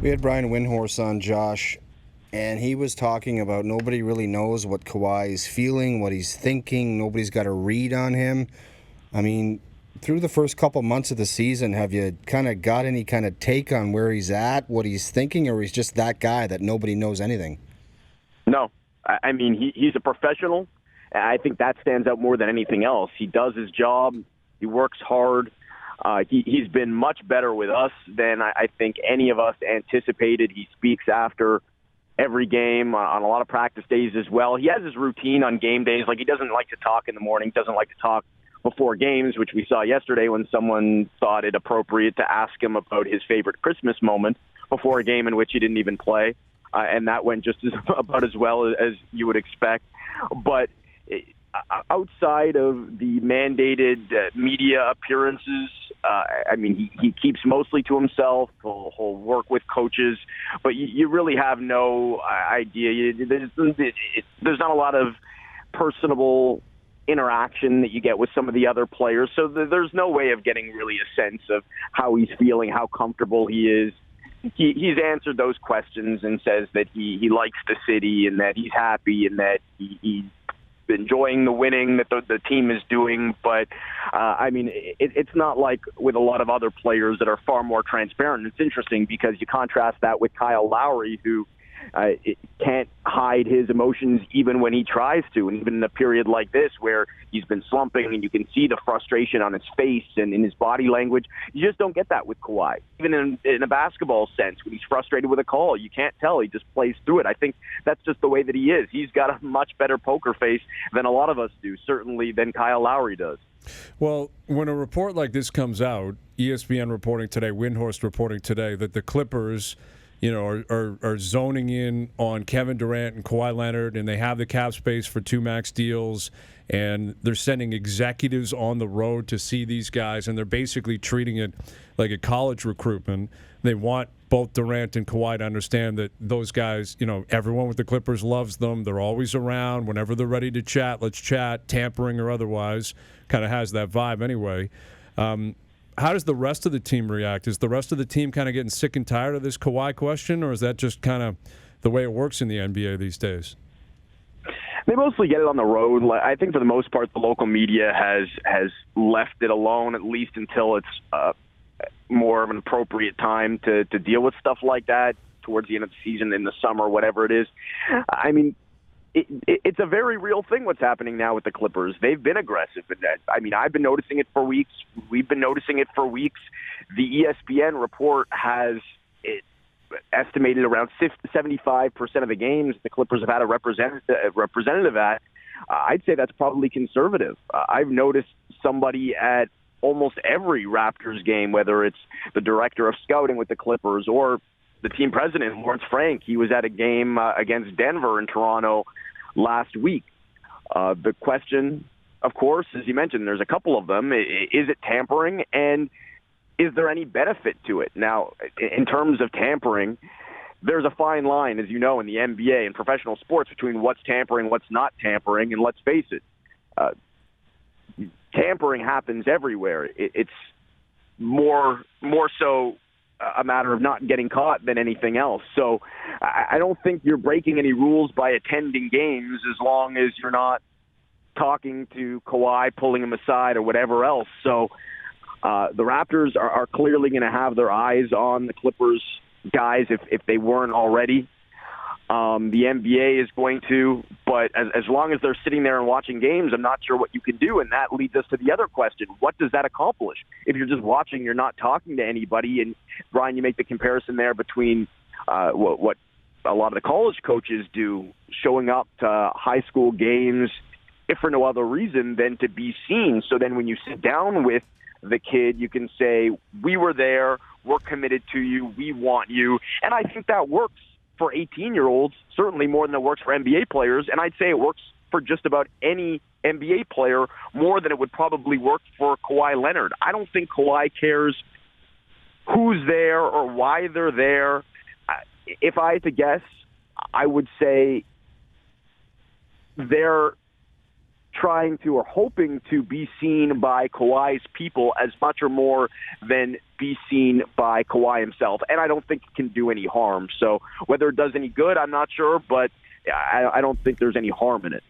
We had Brian Windhorst on, Josh, and he was talking about nobody really knows what Kawhi is feeling, what he's thinking. Nobody's got a read on him. I mean, through the first couple months of the season, have you kind of got any kind of take on where he's at, what he's thinking, or he's just that guy that nobody knows anything? No. I mean, he's a professional. I think that stands out more than anything else. He does his job. He works hard. He's been much better with us than I think any of us anticipated. He speaks after every game on a lot of practice days as well. He has his routine on game days. Like, he doesn't like to talk in the morning, doesn't like to talk before games, which we saw yesterday when someone thought it appropriate to ask him about his favorite Christmas moment before a game in which he didn't even play. And that went just about as well as you would expect. But outside of the mandated media appearances, I mean, he keeps mostly to himself. He'll work with coaches, but you really have no idea. There's not a lot of personable interaction that you get with some of the other players, so there's no way of getting really a sense of how he's feeling, how comfortable he is. He's answered those questions and says that he likes the city and that he's happy and that he's enjoying the winning that the team is doing. But, I mean, it's not like with a lot of other players that are far more transparent. It's interesting because you contrast that with Kyle Lowry, who can't hide his emotions even when he tries to. And even in a period like this where he's been slumping and you can see the frustration on his face and in his body language, you just don't get that with Kawhi. Even in a basketball sense, when he's frustrated with a call, you can't tell. He just plays through it. I think that's just the way that he is. He's got a much better poker face than a lot of us do, certainly than Kyle Lowry does. Well, when a report like this comes out, ESPN reporting today, Windhorst reporting today, that the Clippers are zoning in on Kevin Durant and Kawhi Leonard, and they have the cap space for 2 max deals, and they're sending executives on the road to see these guys, and they're basically treating it like a college recruitment. They want both Durant and Kawhi to understand that those guys, everyone with the Clippers loves them. They're always around. Whenever they're ready to chat, let's chat, tampering or otherwise. Kind of has that vibe anyway. How does the rest of the team react? Is the rest of the team kind of getting sick and tired of this Kawhi question, or is that just kind of the way it works in the NBA these days? They mostly get it on the road. I think for the most part, the local media has left it alone, at least until it's more of an appropriate time to deal with stuff like that towards the end of the season, in the summer, whatever it is. I mean, it's a very real thing what's happening now with the Clippers. They've been aggressive. I mean, I've been noticing it for weeks. We've been noticing it for weeks. The ESPN report has it estimated around 75% of the games the Clippers have had a representative at. I'd say that's probably conservative. I've noticed somebody at almost every Raptors game, whether it's the director of scouting with the Clippers or the team president, Lawrence Frank. He was at a game against Denver in Toronto last week. The question, of course, as you mentioned, there's a couple of them. Is it tampering, and is there any benefit to it? Now, in terms of tampering, there's a fine line, as you know, in the NBA and professional sports between what's tampering, what's not tampering, and let's face it, tampering happens everywhere. It's more so a matter of not getting caught than anything else. So I don't think you're breaking any rules by attending games as long as you're not talking to Kawhi, pulling him aside or whatever else. So the Raptors are clearly going to have their eyes on the Clippers guys if they weren't already. The NBA is going to, but as long as they're sitting there and watching games, I'm not sure what you can do. And that leads us to the other question. What does that accomplish? If you're just watching, you're not talking to anybody. And Brian, you make the comparison there between what a lot of the college coaches do, showing up to high school games, if for no other reason than to be seen. So then when you sit down with the kid, you can say, we were there, we're committed to you, we want you. And I think that works for 18-year-olds, certainly more than it works for NBA players, and I'd say it works for just about any NBA player more than it would probably work for Kawhi Leonard. I don't think Kawhi cares who's there or why they're there. If I had to guess, I would say they're trying to or hoping to be seen by Kawhi's people as much or more than be seen by Kawhi himself. And I don't think it can do any harm. So whether it does any good, I'm not sure, but I don't think there's any harm in it.